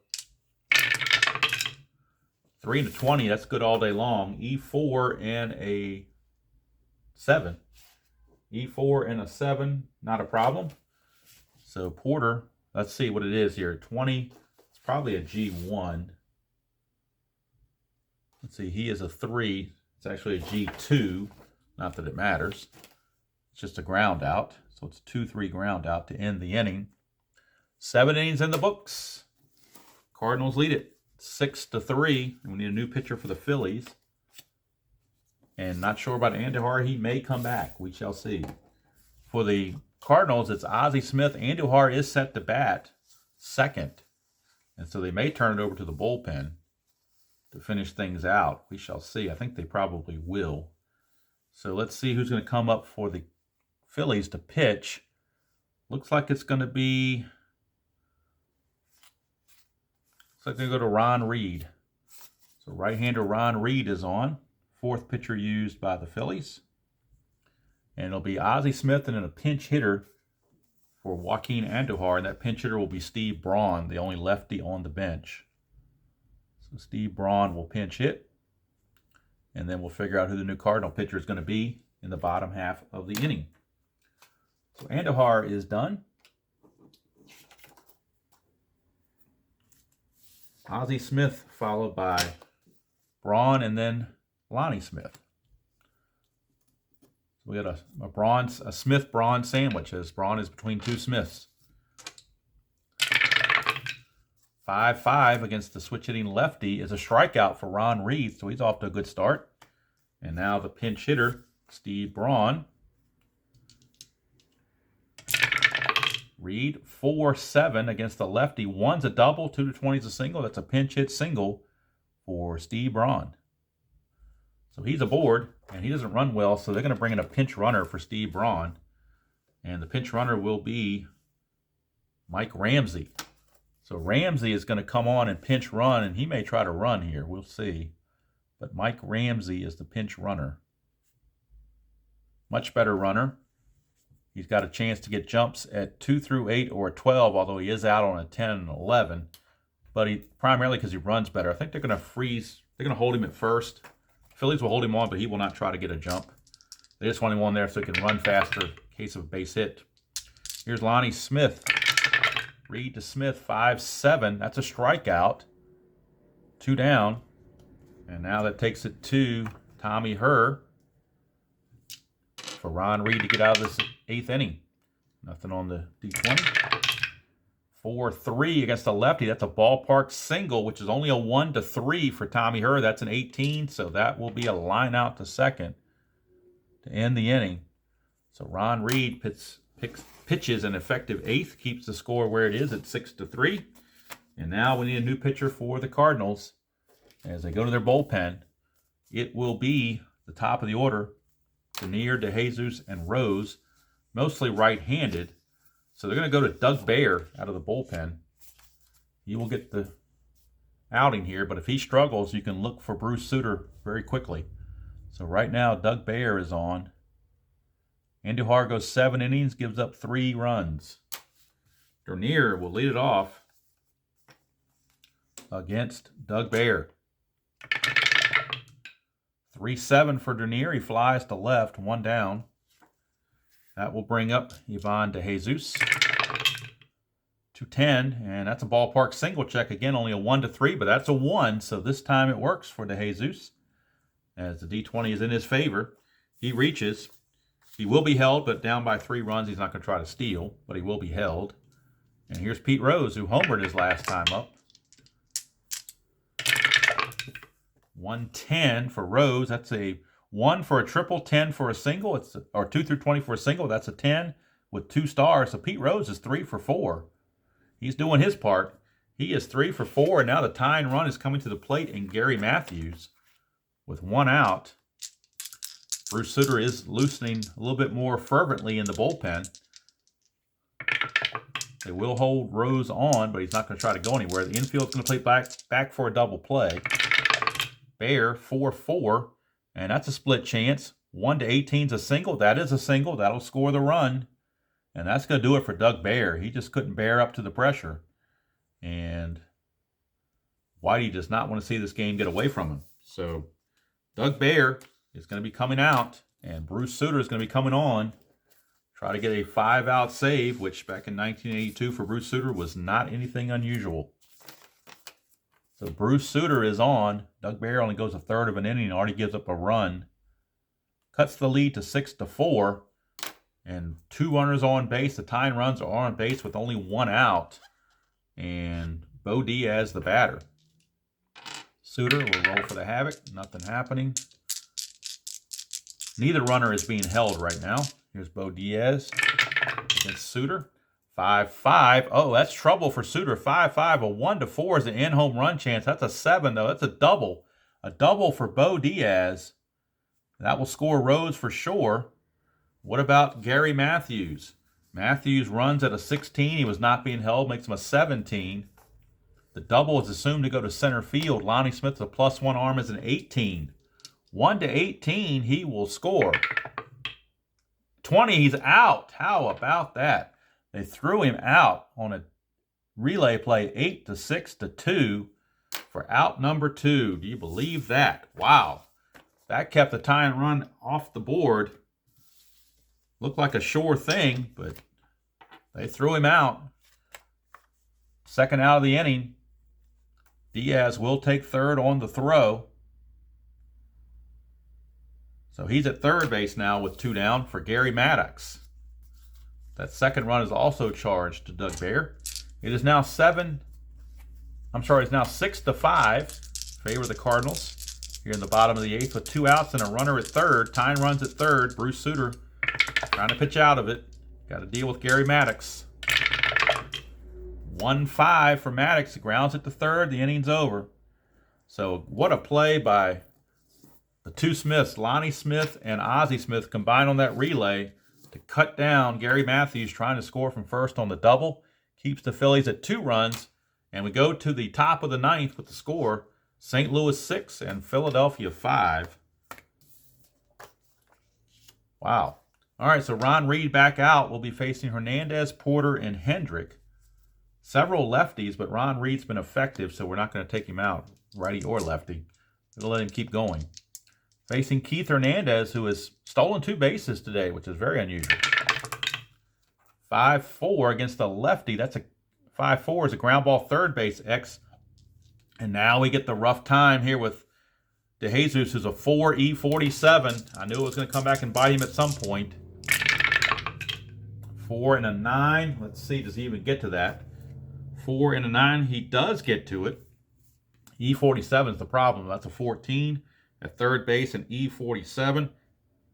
3-20, that's good all day long. E4 and a 7. E4 and a 7, not a problem. So Porter, let's see what it is here. 20, it's probably a G1. Let's see, he is a 3. It's actually a G2. Not that it matters. It's just a ground out. So it's 2-3 ground out to end the inning. 7 innings in the books. Cardinals lead it 6-3. We need a new pitcher for the Phillies. And not sure about Andujar. He may come back. We shall see. For the Cardinals, it's Ozzie Smith. Andujar is set to bat second. And so they may turn it over to the bullpen to finish things out. We shall see. I think they probably will. So let's see who's going to come up for the Phillies to pitch. Looks like it's going to be... Looks like they're going to go to Ron Reed. So right-hander Ron Reed is on. 4th pitcher used by the Phillies. And it'll be Ozzie Smith and then a pinch hitter for Joaquin Andujar. And that pinch hitter will be Steve Braun, the only lefty on the bench. So Steve Braun will pinch hit. And then we'll figure out who the new Cardinal pitcher is going to be in the bottom half of the inning. So Andujar is done. Ozzie Smith followed by Braun and then Lonnie Smith. So we got a Smith-Braun sandwich as Braun is between 2 Smiths. 5-5 against the switch-hitting lefty is a strikeout for Ron Reed, so he's off to a good start. And now the pinch hitter, Steve Braun. Reed, 4-7 against the lefty. 1's a double, 2-20 is a single. That's a pinch hit single for Steve Braun. So he's aboard, and he doesn't run well, so they're going to bring in a pinch runner for Steve Braun. And the pinch runner will be Mike Ramsey. So Ramsey is going to come on and pinch run, and he may try to run here. We'll see. But Mike Ramsey is the pinch runner. Much better runner. He's got a chance to get jumps at 2 through 8 or a 12, although he is out on a 10 and 11. But primarily because he runs better. I think they're going to freeze. They're going to hold him at first. Phillies will hold him on, but he will not try to get a jump. They just want him on there so he can run faster in case of a base hit. Here's Lonnie Smith. Reed to Smith, 5-7. That's a strikeout. 2 down. And now that takes it to Tommy Herr for Ron Reed to get out of this 8th inning. Nothing on the D20. 4-3 against the lefty. That's a ballpark single, which is only a 1-3 for Tommy Herr. That's an 18, so that will be a line out to second to end the inning. So Ron Reed pitches an effective 8th, keeps the score where it is at 6-3. And now we need a new pitcher for the Cardinals as they go to their bullpen. It will be the top of the order: Dernier, DeJesus, and Rose, mostly right-handed. So they're going to go to Doug Baer out of the bullpen. He will get the outing here, but if he struggles, you can look for Bruce Sutter very quickly. So right now, Doug Baer is on. Andujar goes 7 innings, gives up 3 runs. Dernier will lead it off against Doug Baer. 3-7 for Dernier. He flies to left, 1 down. That will bring up Ivan DeJesus. 2-10, and that's a ballpark single check. Again, only a 1-3, but that's a 1, so this time it works for DeJesus as the D20 is in his favor. He reaches. He will be held, but down by 3 runs. He's not going to try to steal, but he will be held. And here's Pete Rose, who homered his last time up. 110 for Rose. That's a 1 for a triple, 10 for a single. Or 2 through 20 for a single. That's a 10 with 2 stars. So Pete Rose is 3 for 4. He's doing his part. He is 3 for 4, and now the tying run is coming to the plate in Gary Matthews with 1 out. Bruce Sutter is loosening a little bit more fervently in the bullpen. They will hold Rose on, but he's not going to try to go anywhere. The infield's going to play back for a double play. Baer, 4-4, and that's a split chance. 1-18 is a single. That is a single. That'll score the run. And that's going to do it for Doug Baer. He just couldn't bear up to the pressure. And Whitey does not want to see this game get away from him. So Doug Baer is going to be coming out, and Bruce Sutter is going to be coming on. Try to get a 5-out save, which back in 1982 for Bruce Sutter was not anything unusual. So Bruce Sutter is on. Doug Baer only goes a third of an inning and already gives up a run. Cuts the lead to 6-4. And 2 runners on base. The tying runs are on base with only 1 out. And Bo Diaz, the batter. Sutter will roll for the havoc. Nothing happening. Neither runner is being held right now. Here's Bo Diaz against Sutter. 5-5. Oh, that's trouble for Sutter. 5-5. A 1-4 is an in-home run chance. That's a 7, though. That's a double. A double for Bo Diaz. That will score Rose for sure. What about Gary Matthews? Matthews runs at a 16. He was not being held. Makes him a 17. The double is assumed to go to center field. Lonnie Smith, the +1 arm, is an 18. 1-18, he will score. 20, he's out. How about that? They threw him out on a relay play, 8-6-2 for out number 2. Do you believe that? Wow. That kept the tying run off the board. Looked like a sure thing, but they threw him out. Second out of the inning. Diaz will take third on the throw. So he's at third base now with 2 down for Gary Maddox. That second run is also charged to Doug Baer. It is now 6-5. Favor of the Cardinals. Here in the bottom of the 8th with 2 outs and a runner at third. Tying runs at third. Bruce Sutter trying to pitch out of it. Got to deal with Gary Maddox. 1-5 for Maddox. He grounds it to third. The inning's over. So what a play by the 2 Smiths, Lonnie Smith and Ozzie Smith, combined on that relay to cut down Gary Matthews trying to score from first on the double. Keeps the Phillies at 2 runs. And we go to the top of the 9th with the score. St. Louis 6 and Philadelphia 5. Wow. All right, so Ron Reed back out. Will be facing Hernandez, Porter, and Hendrick. Several lefties, but Ron Reed's been effective, so we're not going to take him out, righty or lefty. We'll let him keep going. facing Keith Hernandez, who has stolen 2 bases today, which is very unusual. 5-4 against the lefty. That's a 5-4 is a ground ball third base X. And now we get the rough time here with DeJesus, who's a 4E47. I knew it was going to come back and bite him at some point. 4 and a 9. Let's see, does he even get to that? 4 and a 9. He does get to it. E47 is the problem. That's a 14 at third base and E47.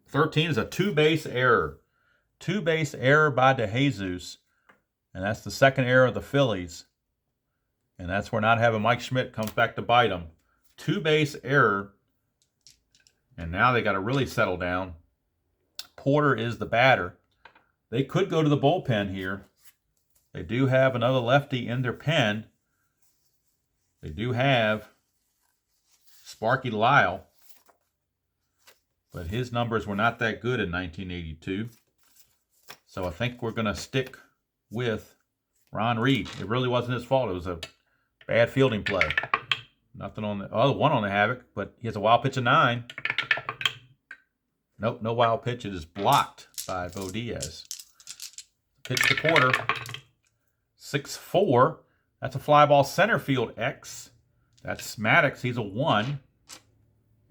13 is a 2-base error. 2-base error by DeJesus. And that's the second error of the Phillies. And that's where not having Mike Schmidt comes back to bite them. 2-base error. And now they got to really settle down. Porter is the batter. They could go to the bullpen here. They do have another lefty in their pen. They do have Sparky Lyle. But his numbers were not that good in 1982. So I think we're going to stick with Ron Reed. It really wasn't his fault. It was a bad fielding play. Nothing on the other one on the Havoc, but he has a wild pitch of 9. Nope, no wild pitch. It is blocked by Bo Diaz. Pitch to Porter. 6-4. That's a fly ball center field X. That's Maddox. He's a 1.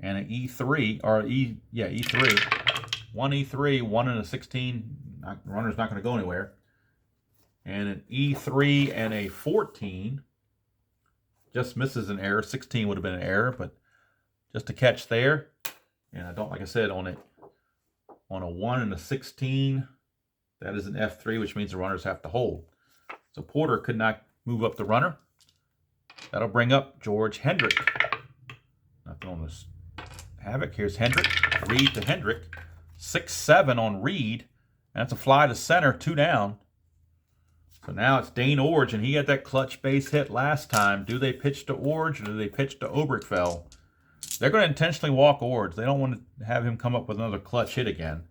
And an E3, or E3. 1 E3, 1 and a 16. Runner's not going to go anywhere. And an E3 and a 14. Just misses an error. 16 would have been an error, but just a catch there. And I don't, like I said, on a 1 and a 16, that is an F3, which means the runners have to hold. So Porter could not move up the runner. That'll bring up George Hendrick. Nothing on this Havoc. Here's Hendrick. Reed to Hendrick. 6-7 on Reed. And that's a fly to center, 2 down. So now it's Dane Orge, and he had that clutch base hit last time. Do they pitch to Orge or do they pitch to Oberkfell? They're going to intentionally walk Orge. They don't want to have him come up with another clutch hit again.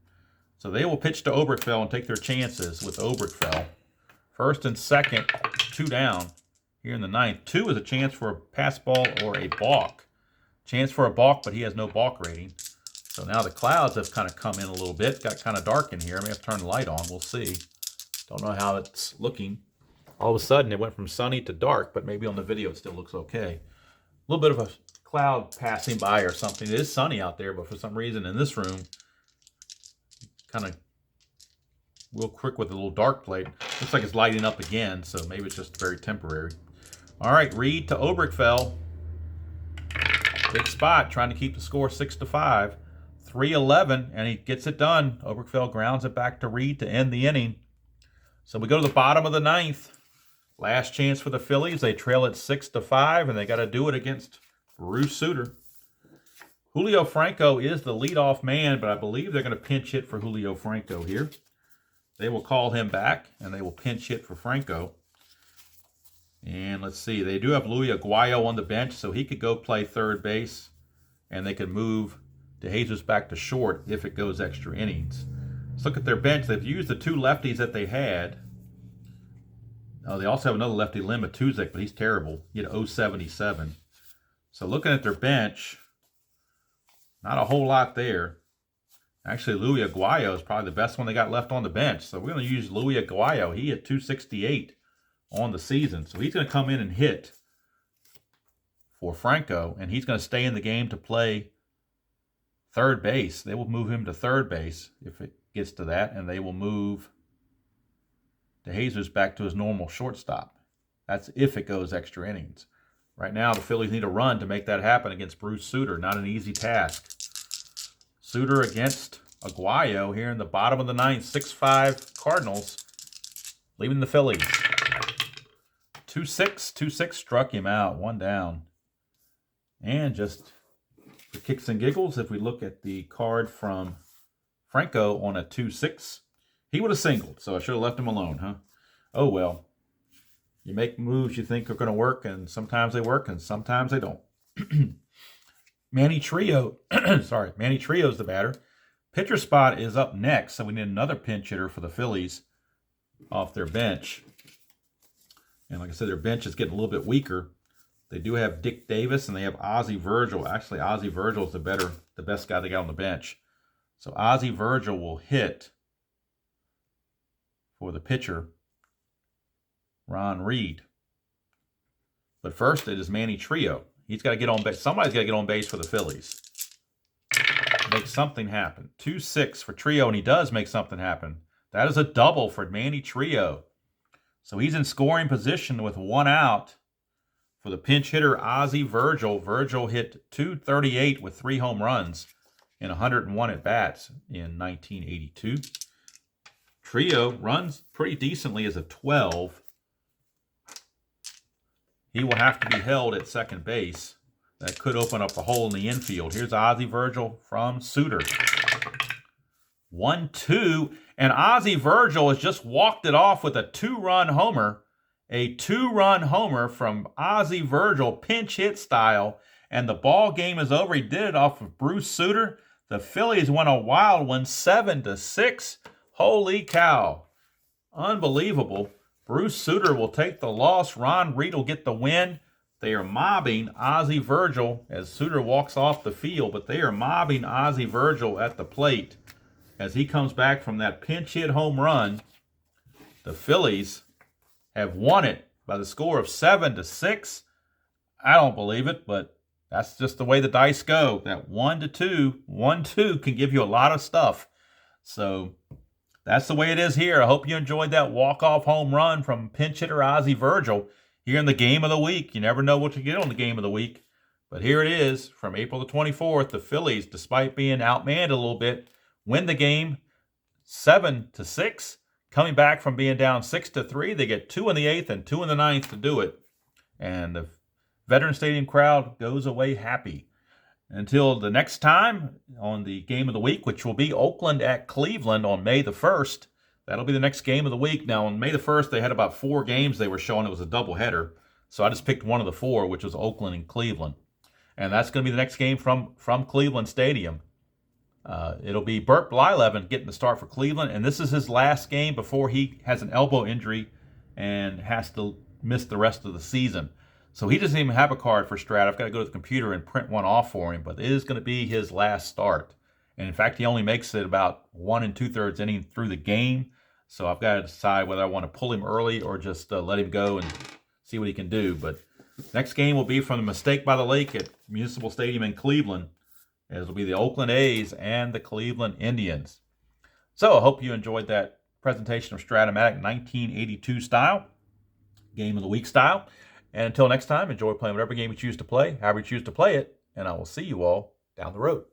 So they will pitch to Oberkfell and take their chances with Oberkfell. First and second, 2 down here in the 9th. 2 is a chance for a pass ball or a balk. Chance for a balk, but he has no balk rating. So now the clouds have kind of come in a little bit. Got kind of dark in here. I may have to turn the light on. We'll see. Don't know how it's looking. All of a sudden, it went from sunny to dark, but maybe on the video it still looks okay. A little bit of a cloud passing by or something. It is sunny out there, but for some reason in this room, kind of real quick with a little dark plate. Looks like it's lighting up again, so maybe it's just very temporary. All right, Reed to Oberkfell. Big spot, trying to keep the score 6-5. 3-11, and he gets it done. Oberkfell grounds it back to Reed to end the inning. So we go to the bottom of the 9th. Last chance for the Phillies. They trail it 6-5, and they got to do it against Bruce Sutter. Julio Franco is the leadoff man, but I believe they're going to pinch hit for Julio Franco here. They will call him back, and they will pinch hit for Franco. And let's see. They do have Louis Aguayo on the bench, so he could go play third base, and they could move DeJesus back to short if it goes extra innings. Let's look at their bench. They've used the 2 lefties that they had. Oh, they also have another lefty, Len Matuzik, but he's terrible. He had 0.77. So looking at their bench, not a whole lot there. Actually, Louis Aguayo is probably the best one they got left on the bench. So we're going to use Louis Aguayo. He had 268 on the season. So he's going to come in and hit for Franco, and he's going to stay in the game to play third base. They will move him to third base if it gets to that, and they will move DeJesus back to his normal shortstop. That's if it goes extra innings. Right now, the Phillies need a run to make that happen against Bruce Sutter. Not an easy task. Sutter against Aguayo here in the bottom of the 9th. 6-5 Cardinals, leaving the Phillies. 2-6 struck him out. 1 down. And just for kicks and giggles, if we look at the card from Franco on a 2-6, he would have singled, so I should have left him alone, huh? Oh, well. You make moves you think are going to work, and sometimes they work, and sometimes they don't. Manny Trio, Manny Trio's the batter. Pitcher spot is up next, so we need another pinch hitter for the Phillies off their bench. And like I said, their bench is getting a little bit weaker. They do have Dick Davis and they have Ozzie Virgil. Actually, Ozzie Virgil is the best guy they got on the bench. So Ozzie Virgil will hit for the pitcher, Ron Reed. But first, it is Manny Trio. He's got to get on base. Somebody's got to get on base for the Phillies. Make something happen. 2-6 for Trio, and he does make something happen. That is a double for Manny Trio. So he's in scoring position with 1 out for the pinch hitter, Ozzie Virgil. Virgil hit .238 with 3 home runs in 101 at-bats in 1982. Trio runs pretty decently as a 12. He will have to be held at second base. That could open up a hole in the infield. Here's Ozzie Virgil from Suter. 1-2, and Ozzie Virgil has just walked it off with a 2-run homer. A 2-run homer from Ozzie Virgil, pinch hit style, and the ball game is over. He did it off of Bruce Suter. The Phillies won a wild one, 7-6. Holy cow. Unbelievable. Bruce Suter will take the loss. Ron Reed will get the win. They are mobbing Ozzie Virgil as Suter walks off the field, but they are mobbing Ozzie Virgil at the plate as he comes back from that pinch hit home run. The Phillies have won it by the score of 7-6. I don't believe it, but that's just the way the dice go. That 1-2, 1-2 can give you a lot of stuff. So that's the way it is here. I hope you enjoyed that walk-off home run from pinch hitter Ozzie Virgil here in the game of the week. You never know what you get on the game of the week. But here it is from April the 24th. The Phillies, despite being outmanned a little bit, win the game 7-6. Coming back from being down 6-3, they get 2 in the 8th and 2 in the 9th to do it. And the Veterans Stadium crowd goes away happy. Until the next time on the game of the week, which will be Oakland at Cleveland on May the 1st. That'll be the next game of the week. Now, on May the 1st, they had about 4 games they were showing. It was a doubleheader. So I just picked one of the 4, which was Oakland and Cleveland. And that's going to be the next game from Cleveland Stadium. It'll be Burt Blyleven getting the start for Cleveland. And this is his last game before he has an elbow injury and has to miss the rest of the season. So he doesn't even have a card for Strat. I've got to go to the computer and print one off for him. But it is going to be his last start. And in fact, he only makes it about 1 2/3 inning through the game. So I've got to decide whether I want to pull him early or just let him go and see what he can do. But next game will be from the Mistake by the Lake at Municipal Stadium in Cleveland. It'll be the Oakland A's and the Cleveland Indians. So I hope you enjoyed that presentation of Strat-O-Matic 1982 style, game of the week style. And until next time, enjoy playing whatever game you choose to play, however you choose to play it, and I will see you all down the road.